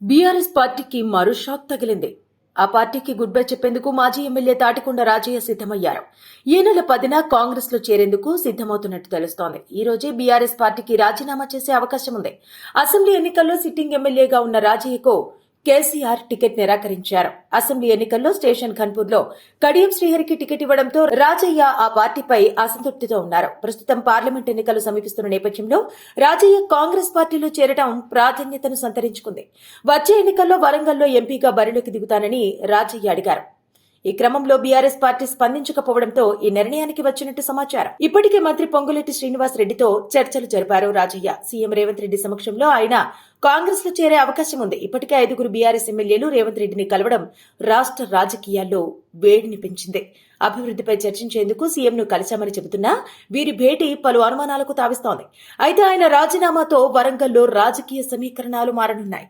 BRS పార్టీకి మరో shock తగిలింది. ఆ పార్టీకి గుడ్ బై చెప్పేందుకు మాజీ ఎమ్మెల్యే తాటికొండ రాజయ్య సిద్దమయ్యారు. ఈ నెల 10న కాంగ్రెస్ లో చేరేందుకు సిద్దమవుతున్నట్టు తెలుస్తోంది. ఈ రోజే బీఆర్ఎస్ పార్టీకి రాజీనామా చేసే అవకాశం ఉంది. అసెంబ్లీ ఎన్నికల్లో సిట్టింగ్ ఎమ్మెల్యేగా ఉన్న రాజయ్యకు కేసీఆర్ టికెట్ నిరాకరించారు. అసెంబ్లీ ఎన్నికల్లో స్టేషన్ ఖన్పూర్లో కడియం శ్రీహరికి టికెట్ ఇవ్వడంతో రాజయ్య ఆ పార్టీపై అసంతృప్తితో ఉన్నారు. ప్రస్తుతం పార్లమెంట్ ఎన్నికలు సమీపిస్తున్న నేపథ్యంలో రాజయ్య కాంగ్రెస్ పార్టీలో చేరడం ప్రాధాన్యతను సంతరించుకుంది. వచ్చే ఎన్నికల్లో వరంగల్లో ఎంపీగా బరిలోకి దిగుతానని రాజయ్య అడిగారు. ఈ క్రమంలో బీఆర్ఎస్ పార్టీ స్పందించకపోవడంతో ఈ నిర్ణయానికి వచ్చినట్టు సమాచారం. ఇప్పటికే మంత్రి పొంగులేటి శ్రీనివాస్ రెడ్డితో చర్చలు జరిపారు రాజయ్య. సీఎం రేవంత్ రెడ్డి సమక్షంలో ఆయన కాంగ్రెస్ లో చేరే అవకాశం ఉంది. ఇప్పటికే 5 బీఆర్ఎస్ ఎమ్మెల్యేలు రేవంత్ రెడ్డిని కలవడం రాష్ట్ర రాజకీయాల్లో వేడిని పెంచింది. అభివృద్ధిపై చర్చించేందుకు సీఎంను కలిశామని చెబుతున్నా వీరి భేటీ పలు అనుమానాలకు తావిస్తోంది. అయితే ఆయన రాజీనామాతో వరంగల్లో రాజకీయ సమీకరణాలు మారనున్నాయి.